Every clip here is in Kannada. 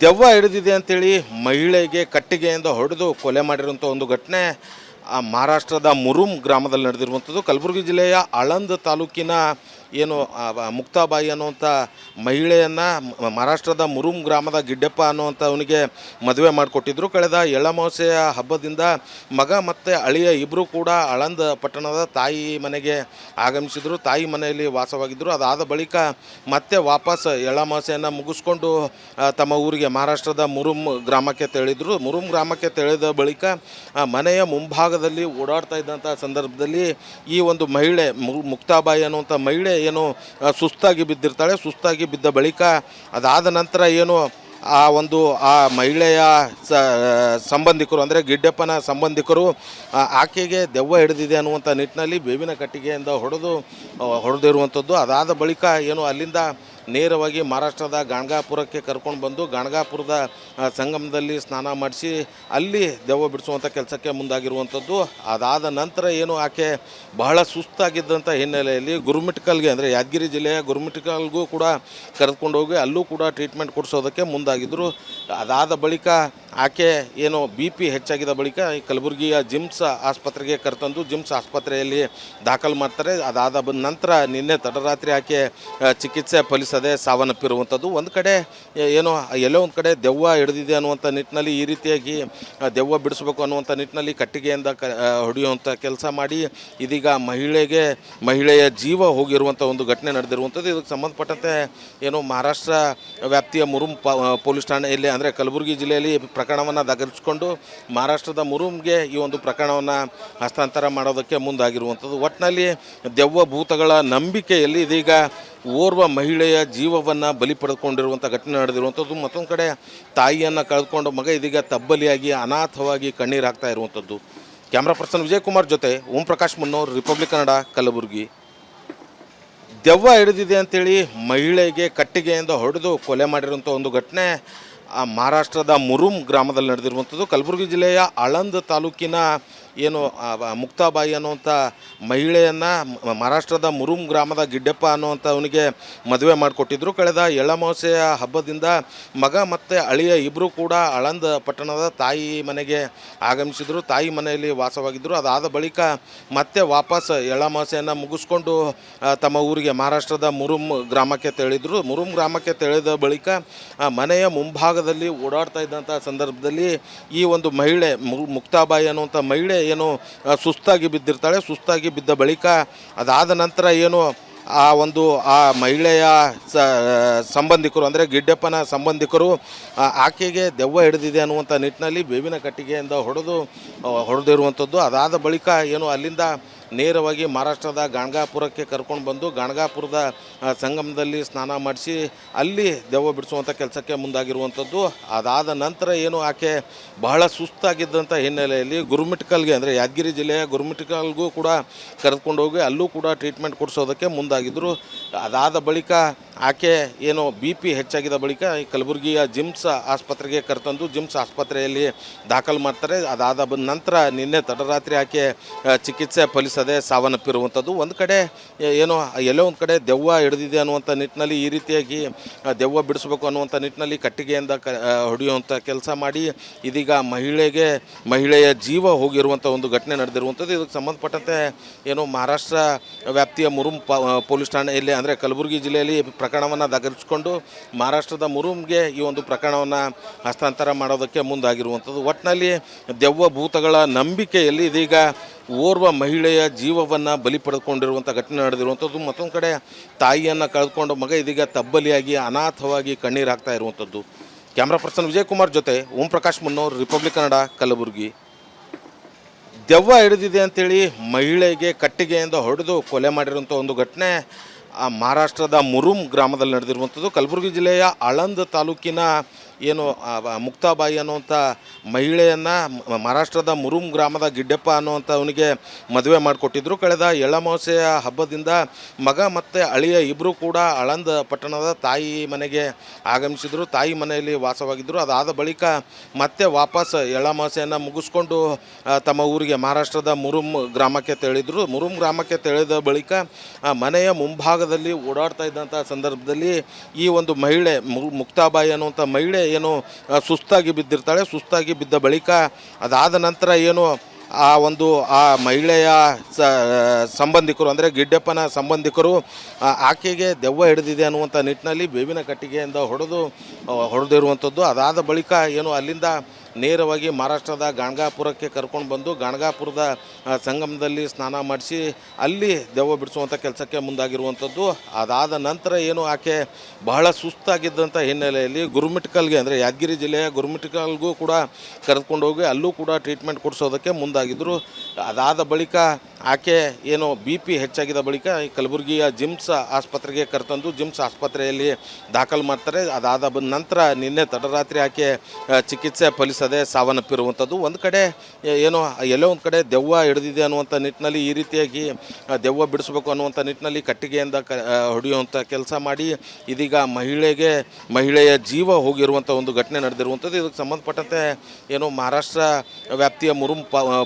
ದೆವ್ವ ಹಿಡಿದಿದೆ ಅಂತೇಳಿ ಮಹಿಳೆಗೆ ಕಟ್ಟಿಗೆಯಿಂದ ಹೊಡೆದು ಕೊಲೆ ಮಾಡಿರುವಂಥ ಒಂದು ಘಟನೆ ಮಹಾರಾಷ್ಟ್ರದ ಮುರುಮ್ ಗ್ರಾಮದಲ್ಲಿ ನಡೆದಿರುವಂಥದ್ದು. ಕಲಬುರಗಿ ಜಿಲ್ಲೆಯ ಆಳಂದ್ ತಾಲೂಕಿನ ಏನು ಮುಕ್ತಾಬಾಯಿ ಅನ್ನುವಂಥ ಮಹಿಳೆಯನ್ನು ಮಹಾರಾಷ್ಟ್ರದ ಮುರುಮ್ ಗ್ರಾಮದ ಗಿಡ್ಡಪ್ಪ ಅನ್ನುವಂಥವನಿಗೆ ಮದುವೆ ಮಾಡಿಕೊಟ್ಟಿದ್ರು. ಕಳೆದ ಎಳ್ಳಮಾವಾಸ್ಯೆಯ ಹಬ್ಬದಿಂದ ಮಗ ಮತ್ತು ಅಳಿಯ ಇಬ್ಬರು ಕೂಡ ಆಳಂದ್ ಪಟ್ಟಣದ ತಾಯಿ ಮನೆಗೆ ಆಗಮಿಸಿದರು. ತಾಯಿ ಮನೆಯಲ್ಲಿ ವಾಸವಾಗಿದ್ದರು. ಅದಾದ ಬಳಿಕ ಮತ್ತೆ ವಾಪಸ್ ಎಳ್ಳಮಾವಾಸ್ಯೆಯನ್ನು ಮುಗಿಸ್ಕೊಂಡು ತಮ್ಮ ಊರಿಗೆ ಮಹಾರಾಷ್ಟ್ರದ ಮುರುಮ್ ಗ್ರಾಮಕ್ಕೆ ತೆರಳಿದರು. ಮುರುಮ್ ಗ್ರಾಮಕ್ಕೆ ತೆರಳಿದ ಬಳಿಕ ಮನೆಯ ಮುಂಭಾಗದಲ್ಲಿ ಓಡಾಡ್ತಾ ಇದ್ದಂಥ ಸಂದರ್ಭದಲ್ಲಿ ಈ ಒಂದು ಮಹಿಳೆ ಮುಕ್ತಾಬಾಯಿ ಅನ್ನುವಂಥ ಮಹಿಳೆ ಏನು ಸುಸ್ತಾಗಿ ಬಿದ್ದಿರ್ತಾಳೆ. ಸುಸ್ತಾಗಿ ಬಿದ್ದ ಬಳಿಕ ಅದಾದ ನಂತರ ಏನು ಆ ಮಹಿಳೆಯ ಸಂಬಂಧಿಕರು ಅಂದರೆ ಗಿಡ್ಡಪ್ಪನ ಸಂಬಂಧಿಕರು ಆಕೆಗೆ ದೆವ್ವ ಹಿಡಿದಿದೆ ಅನ್ನುವಂಥ ನಿಟ್ಟಿನಲ್ಲಿ ಬೇವಿನ ಕಟ್ಟಿಗೆಯಿಂದ ಹೊಡೆದಿರುವಂಥದ್ದು. ಅದಾದ ಬಳಿಕ ಏನು ಅಲ್ಲಿಂದ ನೇರವಾಗಿ ಮಹಾರಾಷ್ಟ್ರದ ಗಾಣಗಾಪುರಕ್ಕೆ ಕರ್ಕೊಂಡು ಬಂದು ಗಾಣಗಾಪುರದ ಸಂಗಮದಲ್ಲಿ ಸ್ನಾನ ಮಾಡಿಸಿ ಅಲ್ಲಿ ದೆವ್ವ ಬಿಡಿಸುವಂಥ ಕೆಲಸಕ್ಕೆ ಮುಂದಾಗಿರುವಂಥದ್ದು. ಅದಾದ ನಂತರ ಏನು ಆಕೆ ಬಹಳ ಸುಸ್ತಾಗಿದ್ದಂಥ ಹಿನ್ನೆಲೆಯಲ್ಲಿ ಗುರುಮಿಟ್ಕಲ್ಗೆ ಅಂದರೆ ಯಾದಗಿರಿ ಜಿಲ್ಲೆಯ ಗುರುಮಿಟ್ಕಲ್ಗೂ ಕೂಡ ಕರೆದುಕೊಂಡು ಹೋಗಿ ಅಲ್ಲೂ ಕೂಡ ಟ್ರೀಟ್ಮೆಂಟ್ ಕೊಡಿಸೋದಕ್ಕೆ ಮುಂದಾಗಿದ್ದರು. ಅದಾದ ಬಳಿಕ ಆಕೆ ಏನು BP ಹೆಚ್ಚಾಗಿದ್ದ ಬಳಿಕ ಕಲಬುರಗಿಯ ಜಿಮ್ಸ್ ಆಸ್ಪತ್ರೆಗೆ ಕರೆತಂದು ಜಿಮ್ಸ್ ಆಸ್ಪತ್ರೆಯಲ್ಲಿ ದಾಖಲು ಮಾಡ್ತಾರೆ. ಅದಾದ ನಂತರ ನಿನ್ನೆ ತಡರಾತ್ರಿ ಆಕೆ ಚಿಕಿತ್ಸೆ ಫಲಿಸದೆ ಸಾವನ್ನಪ್ಪಿರುವಂಥದ್ದು. ಒಂದು ಕಡೆ ಏನೋ ಎಲ್ಲೋ ಒಂದು ಕಡೆ ದೆವ್ವ ಹಿಡಿದಿದೆ ಅನ್ನುವಂಥ ನಿಟ್ಟಿನಲ್ಲಿ ಈ ರೀತಿಯಾಗಿ ದೆವ್ವ ಬಿಡಿಸ್ಬೇಕು ಅನ್ನುವಂಥ ನಿಟ್ಟಿನಲ್ಲಿ ಕಟ್ಟಿಗೆಯಿಂದ ಹೊಡೆಯುವಂಥ ಕೆಲಸ ಮಾಡಿ ಇದೀಗ ಮಹಿಳೆಯ ಜೀವ ಹೋಗಿರುವಂಥ ಒಂದು ಘಟನೆ ನಡೆದಿರುವಂಥದ್ದು. ಇದಕ್ಕೆ ಸಂಬಂಧಪಟ್ಟಂತೆ ಏನು ಮಹಾರಾಷ್ಟ್ರ ವ್ಯಾಪ್ತಿಯ ಮುರುಮ್ ಪೊಲೀಸ್ ಠಾಣೆಯಲ್ಲಿ ಅಂದರೆ ಕಲಬುರಗಿ ಜಿಲ್ಲೆಯಲ್ಲಿ ಪ್ರಕರಣವನ್ನು ದಾಖಲಿಸಿಕೊಂಡು ಮಹಾರಾಷ್ಟ್ರದ ಮುರುಮ್ಗೆ ಈ ಒಂದು ಪ್ರಕರಣವನ್ನು ಹಸ್ತಾಂತರ ಮಾಡೋದಕ್ಕೆ ಮುಂದಾಗಿರುವಂಥದ್ದು. ಒಟ್ಟಿನಲ್ಲಿ ದೆವ್ವ ಭೂತಗಳ ನಂಬಿಕೆಯಲ್ಲಿ ಇದೀಗ ಓರ್ವ ಮಹಿಳೆಯ ಜೀವವನ್ನು ಬಲಿ ಪಡೆದುಕೊಂಡಿರುವಂಥ ಘಟನೆ ನಡೆದಿರುವಂಥದ್ದು. ಮತ್ತೊಂದು ಕಡೆ ತಾಯಿಯನ್ನು ಕಳೆದುಕೊಂಡು ಮಗ ಇದೀಗ ತಬ್ಬಲಿಯಾಗಿ ಅನಾಥವಾಗಿ ಕಣ್ಣೀರು ಹಾಕ್ತಾ ಇರುವಂಥದ್ದು. ಕ್ಯಾಮ್ರಾ ಪರ್ಸನ್ ವಿಜಯಕುಮಾರ್ ಜೊತೆ ಓಂ ಪ್ರಕಾಶ್ ಮುನ್ನೋರ್, ರಿಪಬ್ಲಿಕ್ ಕನ್ನಡ, ಕಲಬುರಗಿ. ದೆವ್ವ ಹಿಡಿದಿದೆ ಅಂತೇಳಿ ಮಹಿಳೆಗೆ ಕಟ್ಟಿಗೆಯಿಂದ ಹೊಡೆದು ಕೊಲೆ ಮಾಡಿರುವಂಥ ಒಂದು ಘಟನೆ ಮಹಾರಾಷ್ಟ್ರದ ಮುರುಮ್ ಗ್ರಾಮದಲ್ಲಿ ನಡೆದಿರುವಂಥದ್ದು. ಕಲಬುರಗಿ ಜಿಲ್ಲೆಯ ಆಳಂದ್ ತಾಲೂಕಿನ ಏನು ಮುಕ್ತಾಬಾಯಿ ಅನ್ನುವಂಥ ಮಹಿಳೆಯನ್ನು ಮಹಾರಾಷ್ಟ್ರದ ಮುರುಮ್ ಗ್ರಾಮದ ಗಿಡ್ಡಪ್ಪ ಅನ್ನುವಂಥವನಿಗೆ ಮದುವೆ ಮಾಡಿಕೊಟ್ಟಿದ್ರು. ಕಳೆದ ಎಳ್ಳಮಾವಾಸ್ಯೆಯ ಹಬ್ಬದಿಂದ ಮಗ ಮತ್ತು ಅಳಿಯ ಇಬ್ಬರು ಕೂಡ ಆಳಂದ್ ಪಟ್ಟಣದ ತಾಯಿ ಮನೆಗೆ ಆಗಮಿಸಿದರು. ತಾಯಿ ಮನೆಯಲ್ಲಿ ವಾಸವಾಗಿದ್ದರು. ಅದಾದ ಬಳಿಕ ಮತ್ತೆ ವಾಪಸ್ ಎಳ್ಳಮಾವಾಸ್ಯೆಯನ್ನು ಮುಗಿಸ್ಕೊಂಡು ತಮ್ಮ ಊರಿಗೆ ಮಹಾರಾಷ್ಟ್ರದ ಮುರುಮ್ ಗ್ರಾಮಕ್ಕೆ ತೆರಳಿದರು. ಮುರುಮ್ ಗ್ರಾಮಕ್ಕೆ ತೆರಳಿದ ಬಳಿಕ ಮನೆಯ ಮುಂಭಾಗದಲ್ಲಿ ಓಡಾಡ್ತಾ ಇದ್ದಂಥ ಸಂದರ್ಭದಲ್ಲಿ ಈ ಒಂದು ಮಹಿಳೆ ಮುಕ್ತಾಬಾಯಿ ಅನ್ನುವಂಥ ಮಹಿಳೆ ಏನು ಸುಸ್ತಾಗಿ ಬಿದ್ದಿರ್ತಾಳೆ. ಸುಸ್ತಾಗಿ ಬಿದ್ದ ಬಳಿಕ ಅದಾದ ನಂತರ ಏನು ಆ ಮಹಿಳೆಯ ಸಂಬಂಧಿಕರು ಅಂದರೆ ಗಿಡ್ಡಪ್ಪನ ಸಂಬಂಧಿಕರು ಆಕೆಗೆ ದೆವ್ವ ಹಿಡಿದಿದೆ ಅನ್ನುವಂಥ ನಿಟ್ಟಿನಲ್ಲಿ ಬೇವಿನ ಕಟ್ಟಿಗೆಯಿಂದ ಹೊಡೆದಿರುವಂಥದ್ದು. ಅದಾದ ಬಳಿಕ ಏನು ಅಲ್ಲಿಂದ ನೇರವಾಗಿ ಮಹಾರಾಷ್ಟ್ರದ ಗಾಣಗಾಪುರಕ್ಕೆ ಕರ್ಕೊಂಡು ಬಂದು ಗಾಣಗಾಪುರದ ಸಂಗಮದಲ್ಲಿ ಸ್ನಾನ ಮಾಡಿಸಿ ಅಲ್ಲಿ ದೆವ್ವ ಬಿಡಿಸುವಂಥ ಕೆಲಸಕ್ಕೆ ಮುಂದಾಗಿರುವಂಥದ್ದು. ಅದಾದ ನಂತರ ಏನು ಆಕೆ ಬಹಳ ಸುಸ್ತಾಗಿದ್ದಂಥ ಹಿನ್ನೆಲೆಯಲ್ಲಿ ಗುರುಮಿಟ್ಕಲ್ಗೆ ಅಂದರೆ ಯಾದಗಿರಿ ಜಿಲ್ಲೆಯ ಗುರುಮಿಟ್ಕಲ್ಗೂ ಕೂಡ ಕರೆದುಕೊಂಡು ಹೋಗಿ ಅಲ್ಲೂ ಕೂಡ ಟ್ರೀಟ್ಮೆಂಟ್ ಕೊಡಿಸೋದಕ್ಕೆ ಮುಂದಾಗಿದ್ದರು. ಅದಾದ ಬಳಿಕ ಆಕೆ ಏನು BP ಹೆಚ್ಚಾಗಿದ್ದ ಬಳಿಕ ಕಲಬುರಗಿಯ ಜಿಮ್ಸ್ ಆಸ್ಪತ್ರೆಗೆ ಕರೆತಂದು ಜಿಮ್ಸ್ ಆಸ್ಪತ್ರೆಯಲ್ಲಿ ದಾಖಲು ಮಾಡ್ತಾರೆ. ಅದಾದ ನಂತರ ನಿನ್ನೆ ತಡರಾತ್ರಿ ಆಕೆ ಚಿಕಿತ್ಸೆ ಫಲಿಸದೆ ಸಾವನ್ನಪ್ಪಿರುವಂಥದ್ದು. ಒಂದು ಕಡೆ ಏನೋ ಎಲ್ಲೋ ಒಂದು ಕಡೆ ದೆವ್ವ ಹಿಡಿದಿದೆ ಅನ್ನುವಂಥ ನಿಟ್ಟಿನಲ್ಲಿ ಈ ರೀತಿಯಾಗಿ ದೆವ್ವ ಬಿಡಿಸ್ಬೇಕು ಅನ್ನುವಂಥ ನಿಟ್ಟಿನಲ್ಲಿ ಕಟ್ಟಿಗೆಯಿಂದ ಹೊಡೆಯುವಂಥ ಕೆಲಸ ಮಾಡಿ ಇದೀಗ ಮಹಿಳೆಯ ಜೀವ ಹೋಗಿರುವಂಥ ಒಂದು ಘಟನೆ ನಡೆದಿರುವಂಥದ್ದು. ಇದಕ್ಕೆ ಸಂಬಂಧಪಟ್ಟಂತೆ ಏನು ಮಹಾರಾಷ್ಟ್ರ ವ್ಯಾಪ್ತಿಯ ಮುರುಮ್ ಪೊಲೀಸ್ ಠಾಣೆಯಲ್ಲಿ ಅಂದರೆ ಕಲಬುರಗಿ ಜಿಲ್ಲೆಯಲ್ಲಿ ಪ್ರಕರಣವನ್ನು ದಾಖಲಿಸಿಕೊಂಡು ಮಹಾರಾಷ್ಟ್ರದ ಮುರುಮ್ಗೆ ಈ ಒಂದು ಪ್ರಕರಣವನ್ನು ಹಸ್ತಾಂತರ ಮಾಡೋದಕ್ಕೆ ಮುಂದಾಗಿರುವಂಥದ್ದು. ಒಟ್ಟಿನಲ್ಲಿ ದೆವ್ವ ಭೂತಗಳ ನಂಬಿಕೆಯಲ್ಲಿ ಇದೀಗ ಓರ್ವ ಮಹಿಳೆಯ ಜೀವವನ್ನು ಬಲಿ ಪಡೆದುಕೊಂಡಿರುವಂಥ ಘಟನೆ ನಡೆದಿರುವಂಥದ್ದು. ಮತ್ತೊಂದು ಕಡೆ ತಾಯಿಯನ್ನು ಕಳೆದುಕೊಂಡು ಮಗ ಇದೀಗ ತಬ್ಬಲಿಯಾಗಿ ಅನಾಥವಾಗಿ ಕಣ್ಣೀರು ಹಾಕ್ತಾ ಇರುವಂಥದ್ದು. ಕ್ಯಾಮ್ರಾ ಪರ್ಸನ್ ವಿಜಯಕುಮಾರ್ ಜೊತೆ ಓಂ ಪ್ರಕಾಶ್ ಮುನ್ನೋರ್, ರಿಪಬ್ಲಿಕ್ ಕನ್ನಡ, ಕಲಬುರಗಿ. ದೆವ್ವ ಹಿಡಿದಿದೆ ಅಂತೇಳಿ ಮಹಿಳೆಗೆ ಕಟ್ಟಿಗೆಯಿಂದ ಹೊಡೆದು ಕೊಲೆ ಮಾಡಿರುವಂಥ ಒಂದು ಘಟನೆ ಮಹಾರಾಷ್ಟ್ರದ ಮುರುಮ್ ಗ್ರಾಮದಲ್ಲಿ ನಡೆದಿರುವಂಥದ್ದು. ಕಲಬುರಗಿ ಜಿಲ್ಲೆಯ ಆಳಂದ್ ತಾಲೂಕಿನ ಏನು ಮುಕ್ತಾಬಾಯಿ ಅನ್ನುವಂಥ ಮಹಿಳೆಯನ್ನು ಮಹಾರಾಷ್ಟ್ರದ ಮುರುಮ್ ಗ್ರಾಮದ ಗಿಡ್ಡಪ್ಪ ಅನ್ನುವಂಥವನಿಗೆ ಮದುವೆ ಮಾಡಿಕೊಟ್ಟಿದ್ರು. ಕಳೆದ ಎಳ್ಳಮಾವಾಸ್ಯೆಯ ಹಬ್ಬದಿಂದ ಮಗ ಮತ್ತು ಅಳಿಯ ಇಬ್ಬರು ಕೂಡ ಆಳಂದ್ ಪಟ್ಟಣದ ತಾಯಿ ಮನೆಗೆ ಆಗಮಿಸಿದರು. ತಾಯಿ ಮನೆಯಲ್ಲಿ ವಾಸವಾಗಿದ್ದರು. ಅದಾದ ಬಳಿಕ ಮತ್ತೆ ವಾಪಸ್ ಎಳ್ಳಮಾವಾಸ್ಯೆಯನ್ನು ಮುಗಿಸ್ಕೊಂಡು ತಮ್ಮ ಊರಿಗೆ ಮಹಾರಾಷ್ಟ್ರದ ಮುರುಮ್ ಗ್ರಾಮಕ್ಕೆ ತೆರಳಿದರು. ಮುರುಮ್ ಗ್ರಾಮಕ್ಕೆ ತೆರಳಿದ ಬಳಿಕ ಮನೆಯ ಮುಂಭಾಗದಲ್ಲಿ ಓಡಾಡ್ತಾ ಇದ್ದಂಥ ಸಂದರ್ಭದಲ್ಲಿ ಈ ಒಂದು ಮಹಿಳೆ ಮುಕ್ತಾಬಾಯಿ ಅನ್ನುವಂಥ ಮಹಿಳೆ ಏನು ಸುಸ್ತಾಗಿ ಬಿದ್ದಿರ್ತಾಳೆ. ಸುಸ್ತಾಗಿ ಬಿದ್ದ ಬಳಿಕ ಅದಾದ ನಂತರ ಏನು ಆ ಮಹಿಳೆಯ ಸಂಬಂಧಿಕರು ಅಂದರೆ ಗಿಡ್ಡಪ್ಪನ ಸಂಬಂಧಿಕರು ಆಕೆಗೆ ದೆವ್ವ ಹಿಡಿದಿದೆ ಅನ್ನುವಂಥ ನಿಟ್ಟಿನಲ್ಲಿ ಬೇವಿನ ಕಟ್ಟಿಗೆಯಿಂದ ಹೊಡೆದಿರುವಂಥದ್ದು. ಅದಾದ ಬಳಿಕ ಏನು ಅಲ್ಲಿಂದ ನೇರವಾಗಿ ಮಹಾರಾಷ್ಟ್ರದ ಗಾಣಗಾಪುರಕ್ಕೆ ಕರ್ಕೊಂಡು ಬಂದು ಗಾಣಗಾಪುರದ ಸಂಗಮದಲ್ಲಿ ಸ್ನಾನ ಮಾಡಿಸಿ ಅಲ್ಲಿ ದೆವ್ವ ಬಿಡಿಸುವಂಥ ಕೆಲಸಕ್ಕೆ ಮುಂದಾಗಿರುವಂಥದ್ದು. ಅದಾದ ನಂತರ ಏನು ಆಕೆ ಬಹಳ ಸುಸ್ತಾಗಿದ್ದಂಥ ಹಿನ್ನೆಲೆಯಲ್ಲಿ ಗುರುಮಿಟ್ಕಲ್ಗೆ ಅಂದರೆ ಯಾದಗಿರಿ ಜಿಲ್ಲೆಯ ಗುರುಮಿಟ್ಕಲ್ಗೂ ಕೂಡ ಕರೆದುಕೊಂಡು ಹೋಗಿ ಅಲ್ಲೂ ಕೂಡ ಟ್ರೀಟ್ಮೆಂಟ್ ಕೊಡಿಸೋದಕ್ಕೆ ಮುಂದಾಗಿದ್ದರು. ಅದಾದ ಬಳಿಕ ಆಕೆ ಏನು BP ಹೆಚ್ಚಾಗಿದ್ದ ಬಳಿಕ ಕಲಬುರಗಿಯ ಜಿಮ್ಸ್ ಆಸ್ಪತ್ರೆಗೆ ಕರೆತಂದು ಜಿಮ್ಸ್ ಆಸ್ಪತ್ರೆಯಲ್ಲಿ ದಾಖಲು ಮಾಡ್ತಾರೆ. ಅದಾದ ನಂತರ ನಿನ್ನೆ ತಡರಾತ್ರಿ ಆಕೆ ಚಿಕಿತ್ಸೆ ಫಲಿಸದೆ ಸಾವನ್ನಪ್ಪಿರುವಂಥದ್ದು. ಒಂದು ಕಡೆ ಏನೋ ಎಲ್ಲೋ ಒಂದು ಕಡೆ ದೆವ್ವ ಹಿಡಿದಿದೆ ಅನ್ನುವಂಥ ನಿಟ್ಟಿನಲ್ಲಿ ಈ ರೀತಿಯಾಗಿ ದೆವ್ವ ಬಿಡಿಸ್ಬೇಕು ಅನ್ನುವಂಥ ನಿಟ್ಟಿನಲ್ಲಿ ಕಟ್ಟಿಗೆಯಿಂದ ಹೊಡೆಯುವಂಥ ಕೆಲಸ ಮಾಡಿ ಇದೀಗ ಮಹಿಳೆಯ ಜೀವ ಹೋಗಿರುವಂಥ ಒಂದು ಘಟನೆ ನಡೆದಿರುವಂಥದ್ದು. ಇದಕ್ಕೆ ಸಂಬಂಧಪಟ್ಟಂತೆ ಏನು ಮಹಾರಾಷ್ಟ್ರ ವ್ಯಾಪ್ತಿಯ ಮುರುಮ್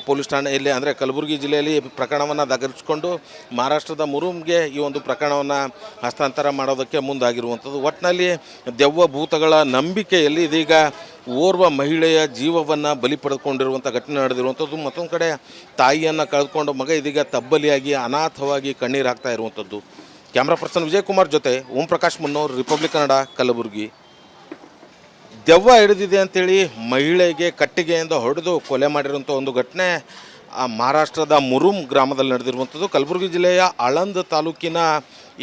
ಪೊಲೀಸ್ ಠಾಣೆಯಲ್ಲಿ ಅಂದರೆ ಕಲಬುರಗಿ ಜಿಲ್ಲೆಯಲ್ಲಿ ಪ್ರಕರಣವನ್ನು ದಾಖಲಿಸಿಕೊಂಡು ಮಹಾರಾಷ್ಟ್ರದ ಮುರುಮ್ಗೆ ಈ ಒಂದು ಪ್ರಕರಣವನ್ನು ಹಸ್ತಾಂತರ ಮಾಡೋದಕ್ಕೆ ಮುಂದಾಗಿರುವಂಥದ್ದು. ಒಟ್ಟಿನಲ್ಲಿ ದೆವ್ವ ಭೂತಗಳ ನಂಬಿಕೆಯಲ್ಲಿ ಇದೀಗ ಓರ್ವ ಮಹಿಳೆಯ ಜೀವವನ್ನು ಬಲಿ ಪಡೆದುಕೊಂಡಿರುವಂಥ ಘಟನೆ ನಡೆದಿರುವಂಥದ್ದು. ಮತ್ತೊಂದು ಕಡೆ ತಾಯಿಯನ್ನು ಕಳೆದುಕೊಂಡು ಮಗ ಇದೀಗ ತಬ್ಬಲಿಯಾಗಿ ಅನಾಥವಾಗಿ ಕಣ್ಣೀರು ಹಾಕ್ತಾ ಇರುವಂಥದ್ದು. ಕ್ಯಾಮ್ರಾ ಪರ್ಸನ್ ವಿಜಯಕುಮಾರ್ ಜೊತೆ ಓಂ ಪ್ರಕಾಶ್ ಮುನ್ನೋರ್, ರಿಪಬ್ಲಿಕ್ ಕನ್ನಡ, ಕಲಬುರಗಿ. ದೆವ್ವ ಹಿಡಿದಿದೆ ಅಂತೇಳಿ ಮಹಿಳೆಗೆ ಕಟ್ಟಿಗೆಯಿಂದ ಹೊಡೆದು ಕೊಲೆ ಮಾಡಿರುವಂಥ ಒಂದು ಘಟನೆ ಮಹಾರಾಷ್ಟ್ರದ ಮುರುಮ್ ಗ್ರಾಮದಲ್ಲಿ ನಡೆದಿರುವಂಥದ್ದು. ಕಲಬುರಗಿ ಜಿಲ್ಲೆಯ ಆಳಂದ್ ತಾಲೂಕಿನ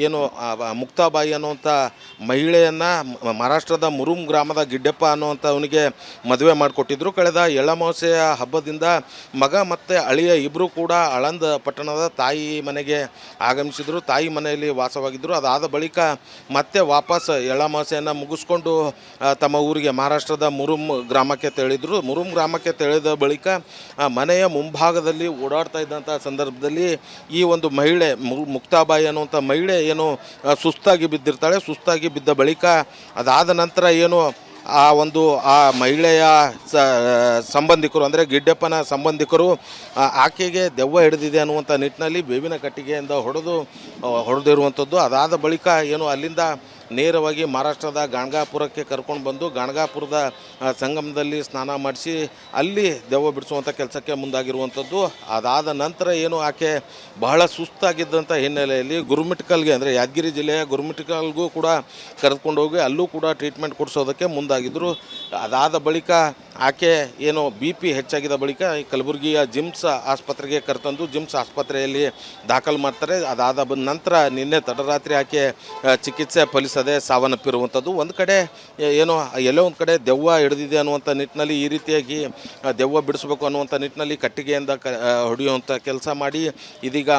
ಏನು ಮುಕ್ತಾಬಾಯಿ ಅನ್ನುವಂಥ ಮಹಿಳೆಯನ್ನು ಮಹಾರಾಷ್ಟ್ರದ ಮುರುಮ್ ಗ್ರಾಮದ ಗಿಡ್ಡಪ್ಪ ಅನ್ನುವಂಥವನಿಗೆ ಮದುವೆ ಮಾಡಿಕೊಟ್ಟಿದ್ರು. ಕಳೆದ ಎಳ್ಳಮಾವಾಸ್ಯೆಯ ಹಬ್ಬದಿಂದ ಮಗ ಮತ್ತು ಅಳಿಯ ಇಬ್ಬರು ಕೂಡ ಆಳಂದ್ ಪಟ್ಟಣದ ತಾಯಿ ಮನೆಗೆ ಆಗಮಿಸಿದರು. ತಾಯಿ ಮನೆಯಲ್ಲಿ ವಾಸವಾಗಿದ್ದರು. ಅದಾದ ಬಳಿಕ ಮತ್ತೆ ವಾಪಸ್ ಎಳ್ಳಮಾವಾಸ್ಯೆಯನ್ನು ಮುಗಿಸ್ಕೊಂಡು ತಮ್ಮ ಊರಿಗೆ ಮಹಾರಾಷ್ಟ್ರದ ಮುರುಮ್ ಗ್ರಾಮಕ್ಕೆ ತೆರಳಿದರು. ಮುರುಮ್ ಗ್ರಾಮಕ್ಕೆ ತೆರಳಿದ ಬಳಿಕ ಮನೆಯ ಮುಂಭಾಗದಲ್ಲಿ ಓಡಾಡ್ತಾ ಇದ್ದಂಥ ಸಂದರ್ಭದಲ್ಲಿ ಈ ಒಂದು ಮಹಿಳೆ ಮುಕ್ತಾಬಾಯಿ ಅನ್ನುವಂಥ ಮಹಿಳೆ ಏನು ಸುಸ್ತಾಗಿ ಬಿದ್ದಿರ್ತಾಳೆ. ಸುಸ್ತಾಗಿ ಬಿದ್ದ ಬಳಿಕ ಅದಾದ ನಂತರ ಏನು ಆ ಮಹಿಳೆಯ ಸಂಬಂಧಿಕರು ಅಂದರೆ ಗಿಡ್ಡಪ್ಪನ ಸಂಬಂಧಿಕರು ಆಕೆಗೆ ದೆವ್ವ ಹಿಡಿದಿದೆ ಅನ್ನುವಂಥ ನಿಟ್ಟಿನಲ್ಲಿ ಬೇವಿನ ಕಟ್ಟಿಗೆಯಿಂದ ಹೊಡೆದಿರುವಂಥದ್ದು. ಅದಾದ ಬಳಿಕ ಏನು ಅಲ್ಲಿಂದ ನೇರವಾಗಿ ಮಹಾರಾಷ್ಟ್ರದ ಗಾಣಗಾಪುರಕ್ಕೆ ಕರ್ಕೊಂಡು ಬಂದು ಗಾಣಗಾಪುರದ ಸಂಗಮದಲ್ಲಿ ಸ್ನಾನ ಮಾಡಿಸಿ ಅಲ್ಲಿ ದೆವ್ವ ಬಿಡಿಸುವಂಥ ಕೆಲಸಕ್ಕೆ ಮುಂದಾಗಿರುವಂಥದ್ದು. ಅದಾದ ನಂತರ ಏನು ಆಕೆ ಬಹಳ ಸುಸ್ತಾಗಿದ್ದಂಥ ಹಿನ್ನೆಲೆಯಲ್ಲಿ ಗುರುಮಿಟ್ಕಲ್ಗೆ ಅಂದರೆ ಯಾದಗಿರಿ ಜಿಲ್ಲೆಯ ಗುರುಮಿಟ್ಕಲ್ಗೂ ಕೂಡ ಕರೆದುಕೊಂಡು ಹೋಗಿ ಅಲ್ಲೂ ಕೂಡ ಟ್ರೀಟ್ಮೆಂಟ್ ಕೊಡಿಸೋದಕ್ಕೆ ಮುಂದಾಗಿದ್ದರು. ಅದಾದ ಬಳಿಕ ಆಕೆ ಏನು BP ಹೆಚ್ಚಾಗಿದ್ದ ಬಳಿಕ ಕಲಬುರಗಿಯ ಜಿಮ್ಸ್ ಆಸ್ಪತ್ರೆಗೆ ಕರೆತಂದು ಜಿಮ್ಸ್ ಆಸ್ಪತ್ರೆಯಲ್ಲಿ ದಾಖಲು ಮಾಡ್ತಾರೆ. ಅದಾದ ನಂತರ ನಿನ್ನೆ ತಡರಾತ್ರಿ ಆಕೆ ಚಿಕಿತ್ಸೆ ಫಲಿಸದೆ ಸಾವನ್ನಪ್ಪಿರುವಂಥದ್ದು. ಒಂದು ಕಡೆ ಏನೋ ಎಲ್ಲೋ ಒಂದು ಕಡೆ ದೆವ್ವ ಹಿಡಿದಿದೆ ಅನ್ನುವಂಥ ನಿಟ್ಟಿನಲ್ಲಿ ಈ ರೀತಿಯಾಗಿ ದೆವ್ವ ಬಿಡಿಸ್ಬೇಕು ಅನ್ನುವಂಥ ನಿಟ್ಟಿನಲ್ಲಿ ಕಟ್ಟಿಗೆಯಿಂದ ಹೊಡೆಯುವಂಥ ಕೆಲಸ ಮಾಡಿ ಇದೀಗ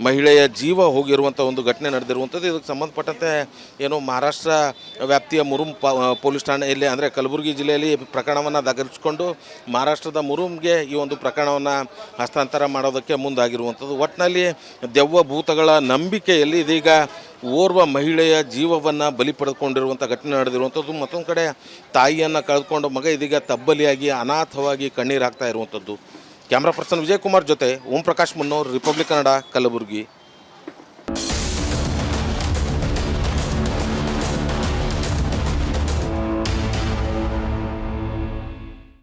ಮಹಿಳೆಯ ಜೀವ ಹೋಗಿರುವಂಥ ಒಂದು ಘಟನೆ ನಡೆದಿರುವಂಥದ್ದು. ಇದಕ್ಕೆ ಸಂಬಂಧಪಟ್ಟಂತೆ ಏನು ಮಹಾರಾಷ್ಟ್ರ ವ್ಯಾಪ್ತಿಯ ಮುರುಮ್ ಪೊಲೀಸ್ ಠಾಣೆಯಲ್ಲಿ ಅಂದರೆ ಕಲಬುರಗಿ ಜಿಲ್ಲೆಯಲ್ಲಿ ಪ್ರಕರಣವನ್ನು ದಾಖಲಿಸಿಕೊಂಡು ಮಹಾರಾಷ್ಟ್ರದ ಮುರುಮ್ಗೆ ಈ ಒಂದು ಪ್ರಕರಣವನ್ನು ಹಸ್ತಾಂತರ ಮಾಡೋದಕ್ಕೆ ಮುಂದಾಗಿರುವಂಥದ್ದು. ಒಟ್ಟಿನಲ್ಲಿ ದೆವ್ವ ಭೂತಗಳ ನಂಬಿಕೆಯಲ್ಲಿ ಇದೀಗ ಓರ್ವ ಮಹಿಳೆಯ ಜೀವವನ್ನು ಬಲಿ ಪಡೆದುಕೊಂಡಿರುವಂಥ ಘಟನೆ ನಡೆದಿರುವಂಥದ್ದು. ಮತ್ತೊಂದು ಕಡೆ ತಾಯಿಯನ್ನು ಕಳೆದುಕೊಂಡು ಮಗ ಇದೀಗ ತಬ್ಬಲಿಯಾಗಿ ಅನಾಥವಾಗಿ ಕಣ್ಣೀರು ಹಾಕ್ತಾ ಇರುವಂಥದ್ದು. ಕ್ಯಾಮ್ರಾ ಪರ್ಸನ್ ವಿಜಯಕುಮಾರ್ ಜೊತೆ ಓಂ ಪ್ರಕಾಶ್ ಮುನ್ನೋರ್, ರಿಪಬ್ಲಿಕ್ ಕನ್ನಡ, ಕಲಬುರಗಿ.